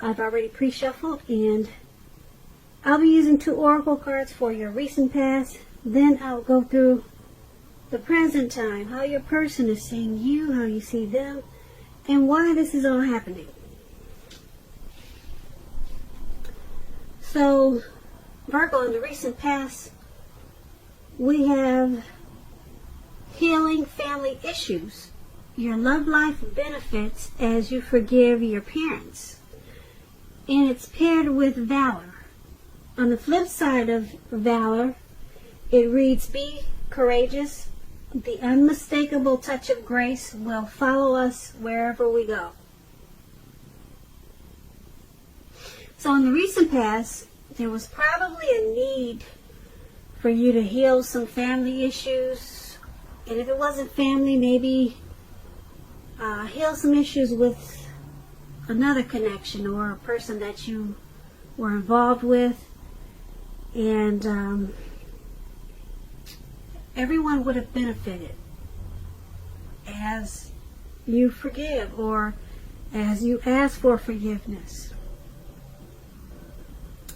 I've already pre-shuffled, and I'll be using 2 oracle cards for your recent past. Then I'll go through the present time, how your person is seeing you, how you see them, and why this is all happening. So, Virgo, in the recent past, we have healing family issues. Your love life benefits as you forgive your parents. And it's paired with valor. On the flip side of valor, it reads, be courageous. The unmistakable touch of grace will follow us wherever we go. So in the recent past, there was probably a need for you to heal some family issues. And if it wasn't family, maybe heal some issues with another connection or a person that you were involved with. And everyone would have benefited as you forgive or as you ask for forgiveness.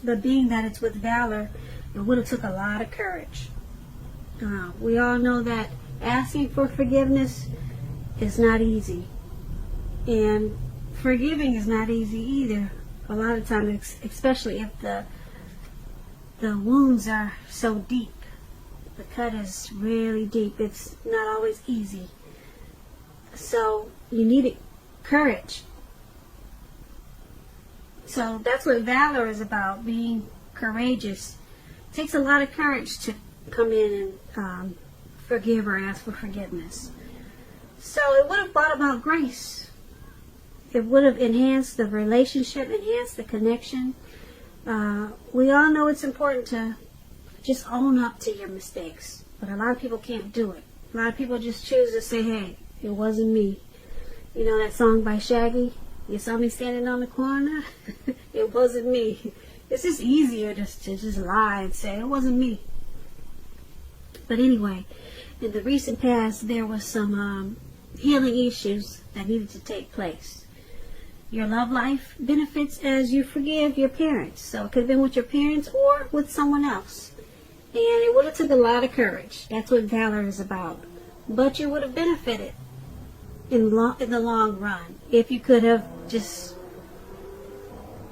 But being that it's with valor, it would have took a lot of courage. We all know that asking for forgiveness is not easy. And forgiving is not easy either. A lot of times, especially if the wounds are so deep. The cut is really deep. It's not always easy. So you need courage. So that's what valor is about, being courageous. It takes a lot of courage to come in and forgive or ask for forgiveness. So it would have brought about grace. It would have enhanced the relationship, enhanced the connection. We all know it's important to just own up to your mistakes. But a lot of people can't do it. A lot of people just choose to say, hey, it wasn't me. You know that song by Shaggy? You saw me standing on the corner? It wasn't me. It's just easier to just lie and say, it wasn't me. But anyway, in the recent past, there was some healing issues that needed to take place. Your love life benefits as you forgive your parents. So it could have been with your parents or with someone else. And it would have took a lot of courage. That's what valor is about. But you would have benefited in the long run if you could have just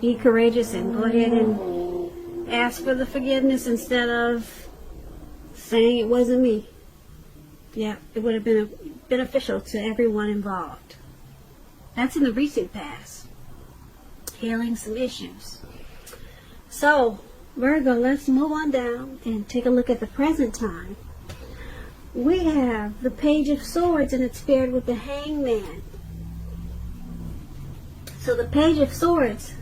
be courageous and go ahead and ask for the forgiveness instead of saying it wasn't me. Yeah, it would have been beneficial to everyone involved. That's in the recent past. Healing some issues. So, Virgo, let's move on down and take a look at the present time. We have the Page of Swords, and it's paired with the Hangman. So the Page of Swords,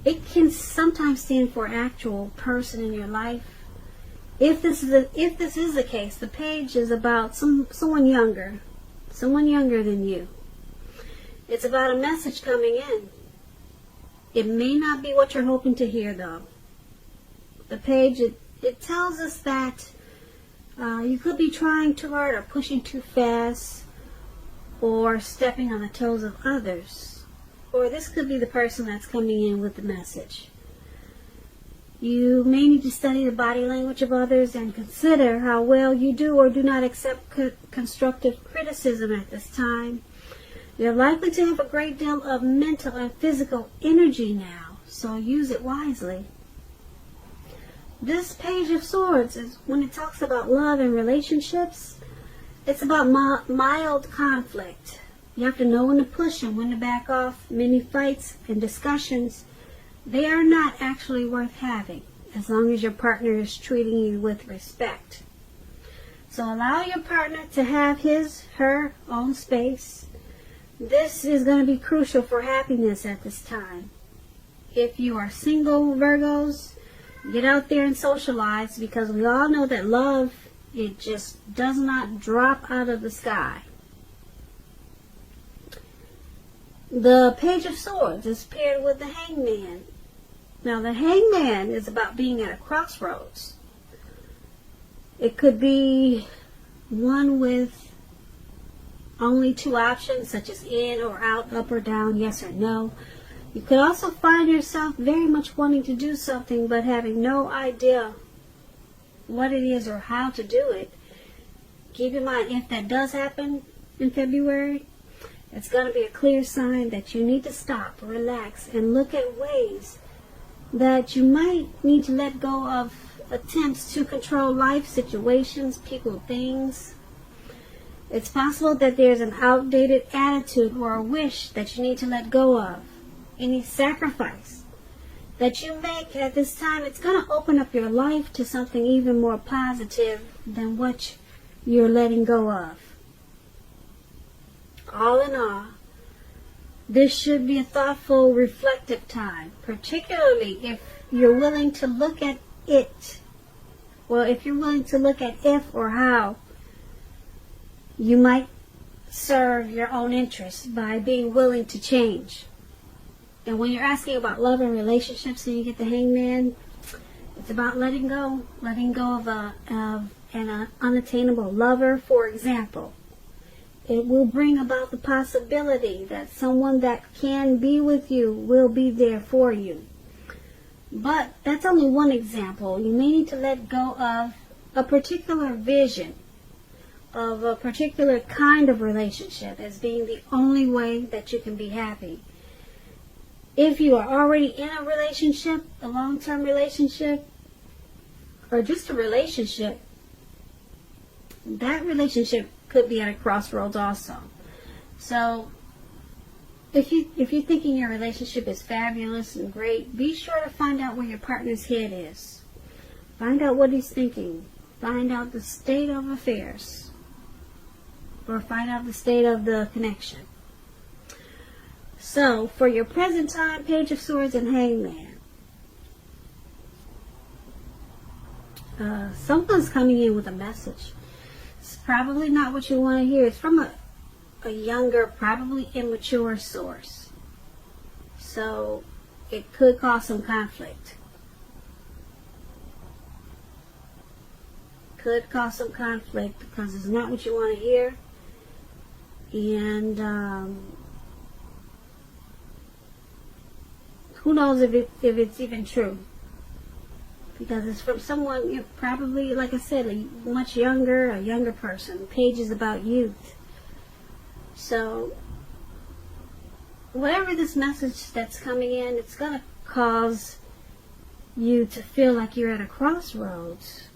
it can sometimes stand for an actual person in your life. If this is the case, the page is about someone younger than you. It's about a message coming in. It may not be what you're hoping to hear, though. The page, it tells us that you could be trying too hard or pushing too fast or stepping on the toes of others. Or this could be the person that's coming in with the message. You may need to study the body language of others and consider how well you do or do not accept constructive criticism at this time. You're likely to have a great deal of mental and physical energy now, so use it wisely. This Page of Swords is when it talks about love and relationships. It's about mild conflict. You have to know when to push and when to back off. Many fights and discussions, they are not actually worth having as long as your partner is treating you with respect. So allow your partner to have her own space. This is going to be crucial for happiness at this time. If you are single, Virgos, get out there and socialize, because we all know that love, it just does not drop out of the sky. The Page of Swords is paired with the Hangman. Now the Hangman is about being at a crossroads. It could be one with only two options, such as in or out, up or down, yes or no. You could also find yourself very much wanting to do something but having no idea what it is or how to do it. Keep in mind, if that does happen in February, it's going to be a clear sign that you need to stop, relax, and look at ways that you might need to let go of attempts to control life situations, people, things. It's possible that there's an outdated attitude or a wish that you need to let go of. Any sacrifice that you make at this time, it's going to open up your life to something even more positive than what you're letting go of. All in all, this should be a thoughtful, reflective time, particularly if you're willing to look at it. Well, if you're willing to look at if or how you might serve your own interests by being willing to change. And when you're asking about love and relationships and you get the Hangman, it's about letting go of an unattainable lover, for example. It will bring about the possibility that someone that can be with you will be there for you. But that's only one example. You may need to let go of a particular vision of a particular kind of relationship as being the only way that you can be happy. If you are already in a relationship, a long-term relationship, or just a relationship, that relationship could be at a crossroads also. So if you're thinking your relationship is fabulous and great, be sure to find out where your partner's head is. Find out what he's thinking. Find out the state of affairs. Or find out the state of the connection. So, for your present time, Page of Swords and Hangman. Someone's coming in with a message. It's probably not what you want to hear. It's from a younger, probably immature source. So, it could cause some conflict. Could cause some conflict because it's not what you want to hear. And who knows if it's even true? Because it's from someone, you're probably, like I said, a younger person. The page is about youth. So, whatever this message that's coming in, it's going to cause you to feel like you're at a crossroads.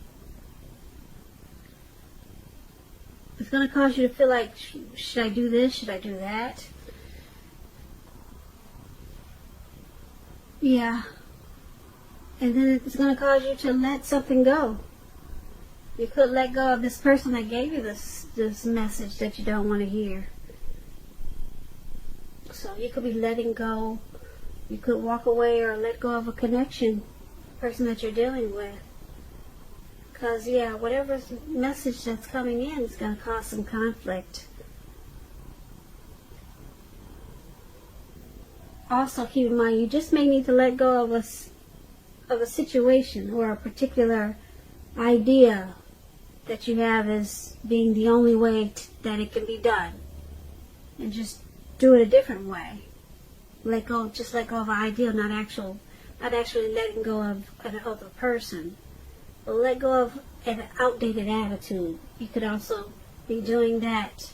It's going to cause you to feel like, should I do this? Should I do that? Yeah. And then it's going to cause you to let something go. You could let go of this person that gave you this message that you don't want to hear. So you could be letting go. You could walk away or let go of a connection, person that you're dealing with. Because, yeah, whatever message that's coming in is going to cause some conflict. Also, keep in mind, you just may need to let go of a situation or a particular idea that you have as being the only way that it can be done. And just do it a different way. Just let go of an idea, not actually letting go of another person. But let go of an outdated attitude. You could also be doing that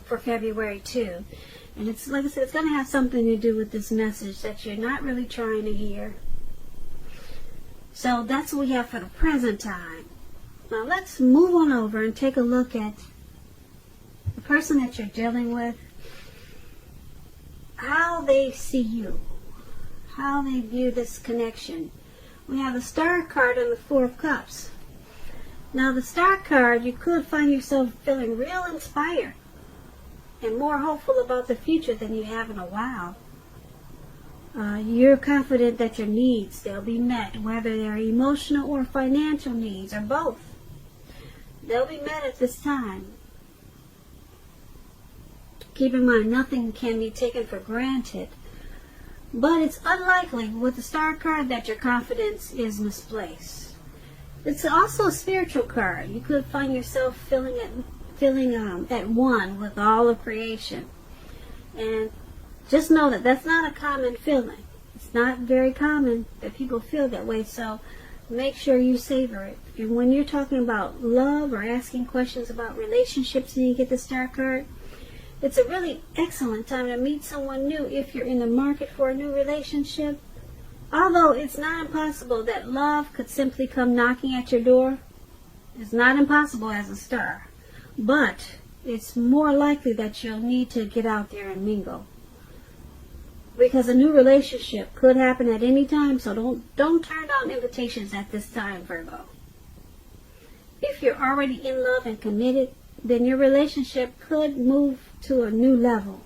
for February too. And it's, like I said, it's going to have something to do with this message that you're not really trying to hear. So that's what we have for the present time. Now let's move on over and take a look at the person that you're dealing with, how they see you, how they view this connection. We have the Star card and the Four of Cups. Now the Star card, you could find yourself feeling real inspired and more hopeful about the future than you have in a while. You're confident that your needs, they'll be met, whether they're emotional or financial needs, or both. They'll be met at this time. Keep in mind, nothing can be taken for granted. But it's unlikely with the Star card that your confidence is misplaced. It's also a spiritual card. You could find yourself feeling at one with all of creation. And just know that that's not a common feeling. It's not very common that people feel that way, so make sure you savor it. And when you're talking about love or asking questions about relationships and you get the Star card, it's a really excellent time to meet someone new if you're in the market for a new relationship. Although it's not impossible that love could simply come knocking at your door. It's not impossible as a Star. But it's more likely that you'll need to get out there and mingle. Because a new relationship could happen at any time, so don't turn down invitations at this time, Virgo. If you're already in love and committed, then your relationship could move to a new level.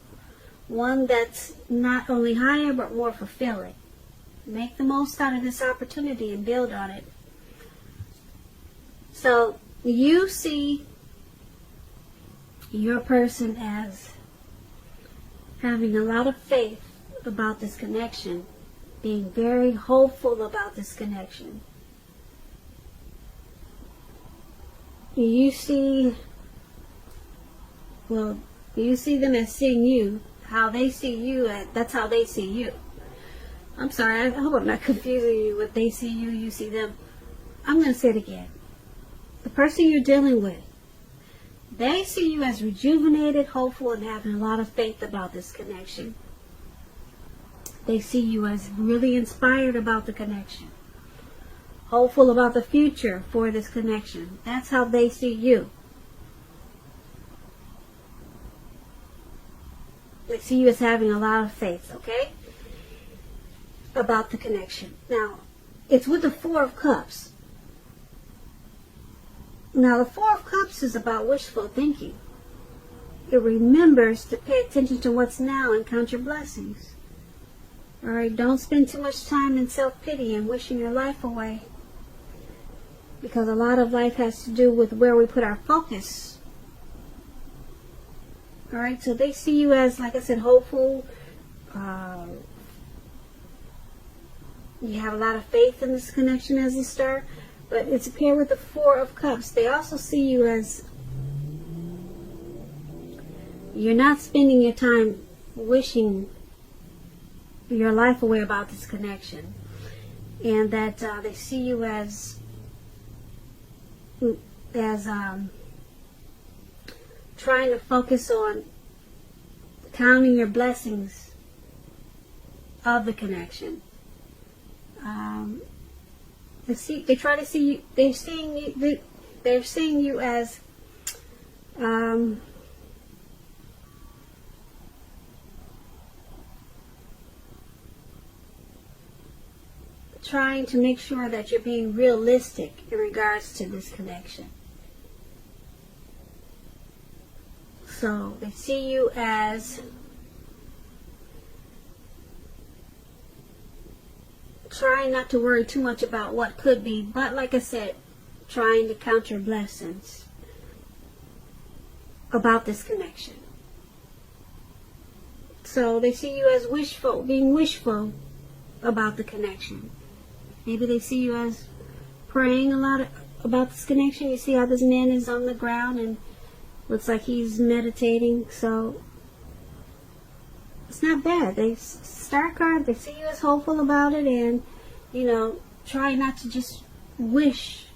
One that's not only higher, but more fulfilling. Make the most out of this opportunity and build on it. So, you see your person as having a lot of faith about this connection, being very hopeful about this connection. You see them as seeing you, how they see you, that's how they see you. I'm sorry, I hope I'm not confusing you with they see you, you see them. I'm going to say it again. The person you're dealing with, they see you as rejuvenated, hopeful, and having a lot of faith about this connection. They see you as really inspired about the connection, hopeful about the future for this connection. That's how they see you. They see you as having a lot of faith, okay, about the connection. Now, it's with the Four of Cups. Now, the Four of Cups is about wishful thinking. It remembers to pay attention to what's now and count your blessings. Alright, don't spend too much time in self-pity and wishing your life away. Because a lot of life has to do with where we put our focus. Alright, so they see you as, like I said, hopeful. You have a lot of faith in this connection as a Star. But it's paired with the Four of Cups. They also see you as you're not spending your time wishing your life away about this connection. And that they see you as trying to focus on counting your blessings of the connection. They try to see you. They're seeing you as trying to make sure that you're being realistic in regards to this connection. So they see you as trying not to worry too much about what could be, but like I said, trying to count your blessings about this connection. So they see you as being wishful about the connection. Maybe they see you as praying a lot about this connection. You see how this man is on the ground and looks like he's meditating, so it's not bad. They Star card, they see you as hopeful about it, and try not to just wish.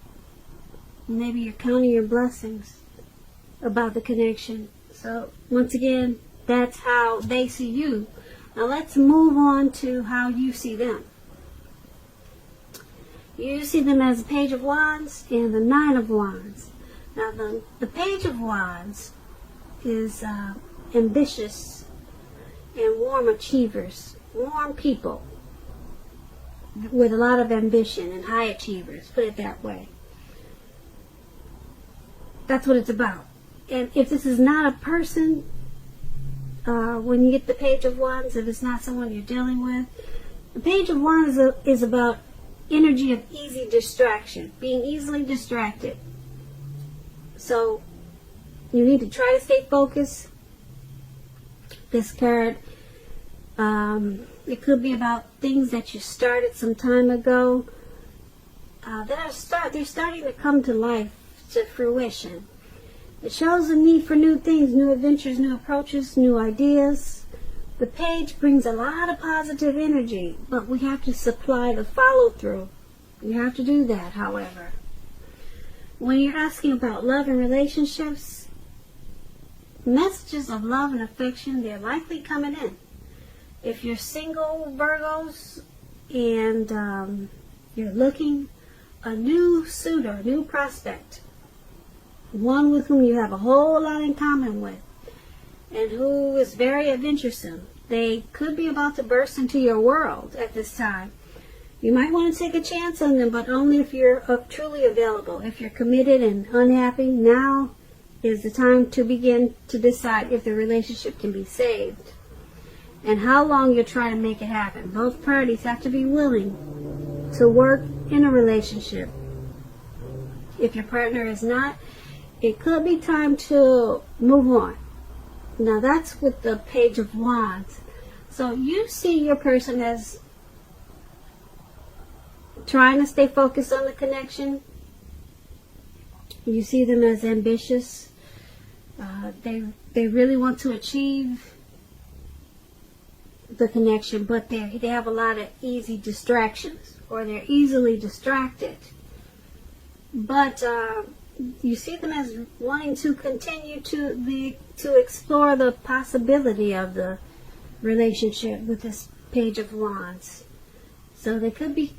Maybe you're counting your blessings about the connection. So once again, that's how they see you. Now let's move on to how you see them. You see them as the Page of Wands and the Nine of Wands. Now the Page of Wands is ambitious and warm achievers, warm people with a lot of ambition and high achievers, put it that way. That's what it's about. And if this is not a person, when you get the Page of Wands, if it's not someone you're dealing with, the Page of Wands is about energy of easy distraction, being easily distracted. So you need to try to stay focused. This card, it could be about things that you started some time ago they're starting to come to life, to fruition. It shows a need for new things, new adventures, new approaches, new ideas, The page brings a lot of positive energy, but we have to supply the follow-through. You have to do that, however. When you're asking about love and relationships, messages of love and affection, they're likely coming in. If you're single, Virgos, and you're looking, a new suitor, a new prospect, one with whom you have a whole lot in common with, and who is very adventuresome. They could be about to burst into your world at this time. You might want to take a chance on them, but only if you're truly available. If you're committed and unhappy, now is the time to begin to decide if the relationship can be saved and how long you'll try to make it happen. Both parties have to be willing to work in a relationship. If your partner is not, it could be time to move on. Now that's with the Page of Wands. So you see your person as trying to stay focused on the connection. You see them as ambitious. They really want to achieve the connection, but they have a lot of easy distractions, or they're easily distracted. But you see them as wanting to continue to explore the possibility of the relationship with this Page of Wands. So they could be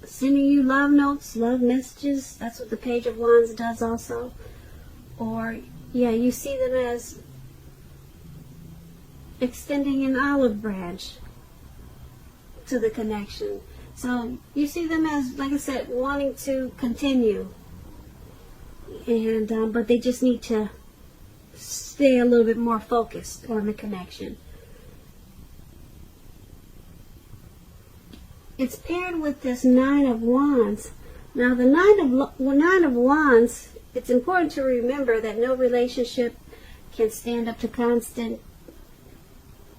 sending you love notes, love messages. That's what the Page of Wands does also. Or yeah, you see them as extending an olive branch to the connection. So you see them as, like I said, wanting to continue, and but they just need to stay a little bit more focused on the connection. It's paired with this Nine of Wands. Now the Nine of Wands, it's important to remember that no relationship can stand up to constant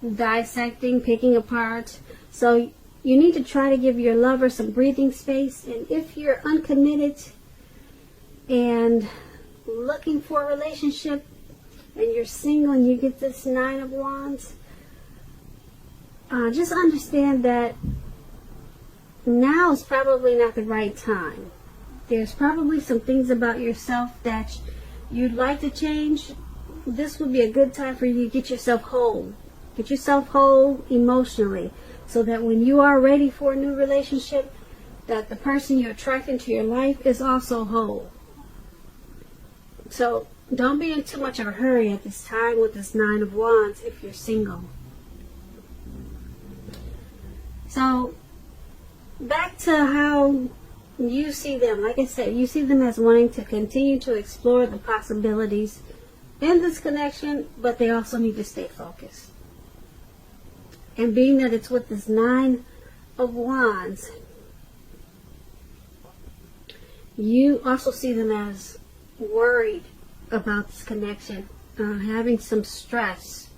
dissecting, picking apart. So you need to try to give your lover some breathing space. And if you're uncommitted and looking for a relationship and you're single and you get this Nine of Wands, just understand that now is probably not the right time. There's probably some things about yourself that you'd like to change. This would be a good time for you to get yourself whole. Get yourself whole emotionally, so that when you are ready for a new relationship, that the person you're attracting to your life is also whole. So don't be in too much of a hurry at this time with this Nine of Wands if you're single. So back to how you see them. Like I said, you see them as wanting to continue to explore the possibilities in this connection, but they also need to stay focused. And being that it's with this Nine of Wands, you also see them as worried about this connection, having some stress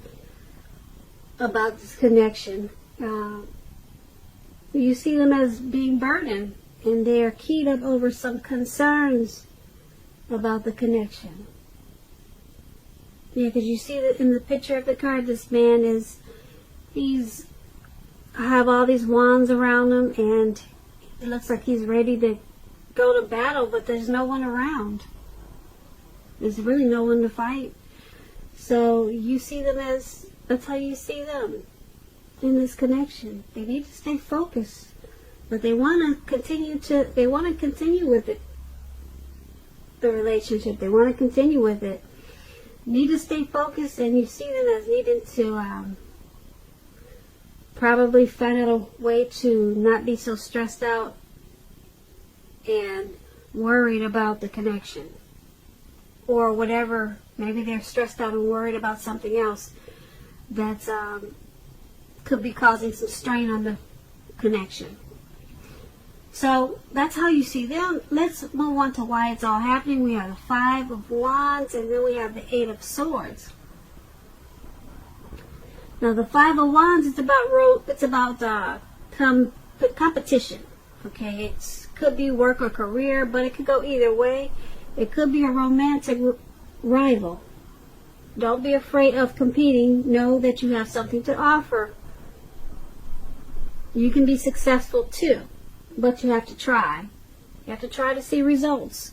about this connection. You see them as being burdened, and they are keyed up over some concerns about the connection. Yeah, because you see that in the picture of the card, this man he's have all these wands around him, and it looks like he's ready to go to battle, but there's no one around. There's really no one to fight. So you see them as, that's how you see them in this connection. They need to stay focused, but they want to continue with it, the relationship. They want to continue with it. Need to stay focused, and you see them as needing to probably find out a way to not be so stressed out and worried about the connection, or whatever. Maybe they're stressed out and worried about something else that's could be causing some strain on the connection. So that's how you see them. Let's move on to why it's all happening. We have the Five of Wands, and then we have the Eight of Swords. Now the Five of Wands is about competition. Okay, it could be work or career, but it could go either way. It could be a romantic rival. Don't be afraid of competing. Know that you have something to offer. You can be successful too, but you have to try. You have to try to see results.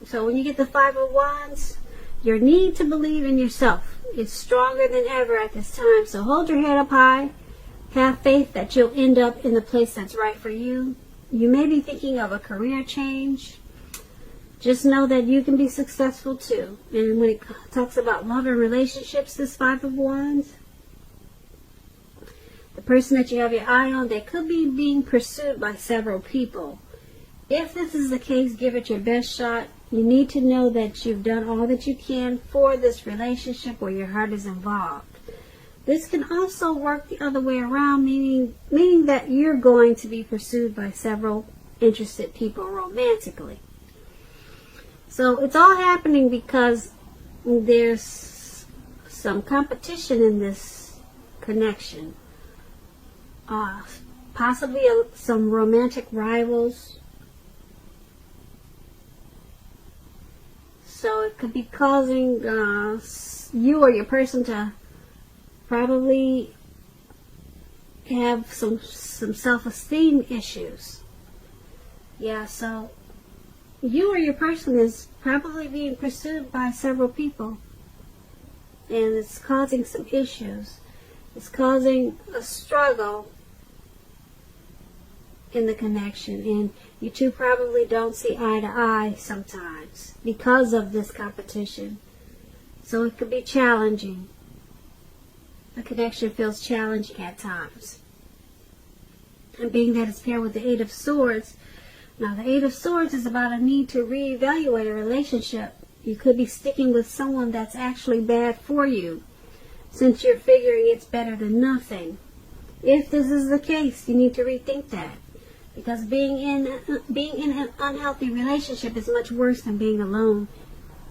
So when you get the Five of Wands, your need to believe in yourself is stronger than ever at this time. So hold your head up high. Have faith that you'll end up in the place that's right for you. You may be thinking of a career change. Just know that you can be successful too. And when it talks about love and relationships, this Five of Wands, the person that you have your eye on, they could be being pursued by several people. If this is the case, give it your best shot. You need to know that you've done all that you can for this relationship where your heart is involved. This can also work the other way around, meaning that you're going to be pursued by several interested people romantically. So it's all happening because there's some competition in this connection. Possibly some romantic rivals. So it could be causing you or your person to probably have some self-esteem issues. Yeah, so you or your person is probably being pursued by several people. And it's causing some issues. It's causing a struggle in the connection, and you two probably don't see eye to eye sometimes because of this competition. So it could be challenging. The connection feels challenging at times. And being that it's paired with the Eight of Swords, now the Eight of Swords is about a need to reevaluate a relationship. You could be sticking with someone that's actually bad for you, since you're figuring it's better than nothing. If this is the case, you need to rethink that. Because being in an unhealthy relationship is much worse than being alone.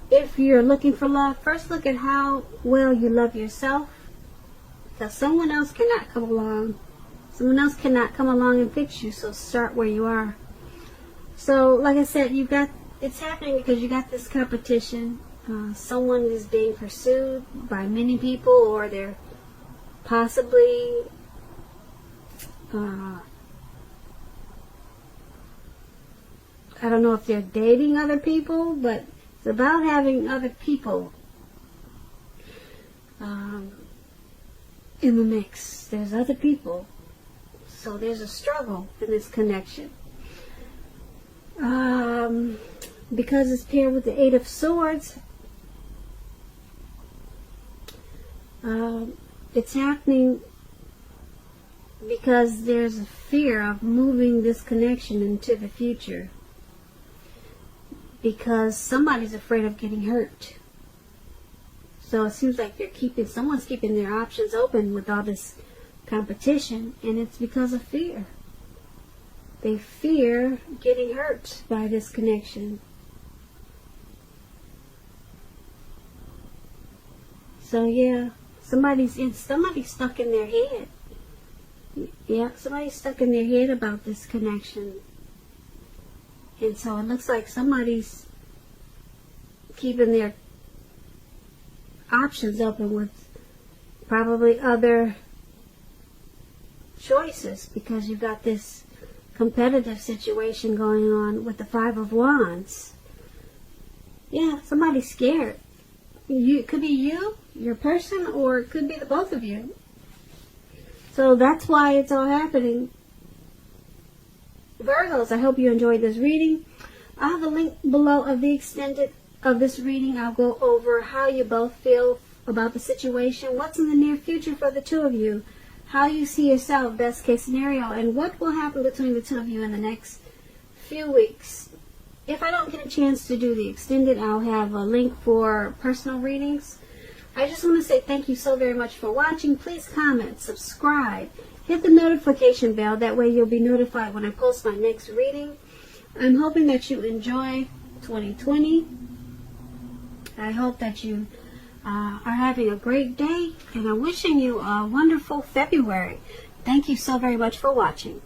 If you're looking for love, first look at how well you love yourself. Because someone else cannot come along. Someone else cannot come along and fix you. So start where you are. So, like I said, it's happening because you got this competition. Someone is being pursued by many people, or they're possibly I don't know if they're dating other people, but it's about having other people in the mix. There's other people. So there's a struggle in this connection. Because it's paired with the Eight of Swords, it's happening because there's a fear of moving this connection into the future. Because somebody's afraid of getting hurt. So it seems like someone's keeping their options open with all this competition, and it's because of fear. They fear getting hurt by this connection. So yeah, somebody's stuck in their head. Yeah, somebody's stuck in their head about this connection. And so it looks like somebody's keeping their options open with probably other choices, because you've got this competitive situation going on with the Five of Wands. Yeah, somebody's scared. It could be you, your person, or it could be the both of you. So that's why it's all happening. Virgos, I hope you enjoyed this reading. I'll have a link below of the extended of this reading. I'll go over how you both feel about the situation, what's in the near future for the two of you, how you see yourself, best case scenario, and what will happen between the two of you in the next few weeks. If I don't get a chance to do the extended, I'll have a link for personal readings. I just want to say thank you so very much for watching. Please comment, subscribe, hit the notification bell. That way you'll be notified when I post my next reading. I'm hoping that you enjoy 2020. I hope that you are having a great day, and I'm wishing you a wonderful February. Thank you so very much for watching.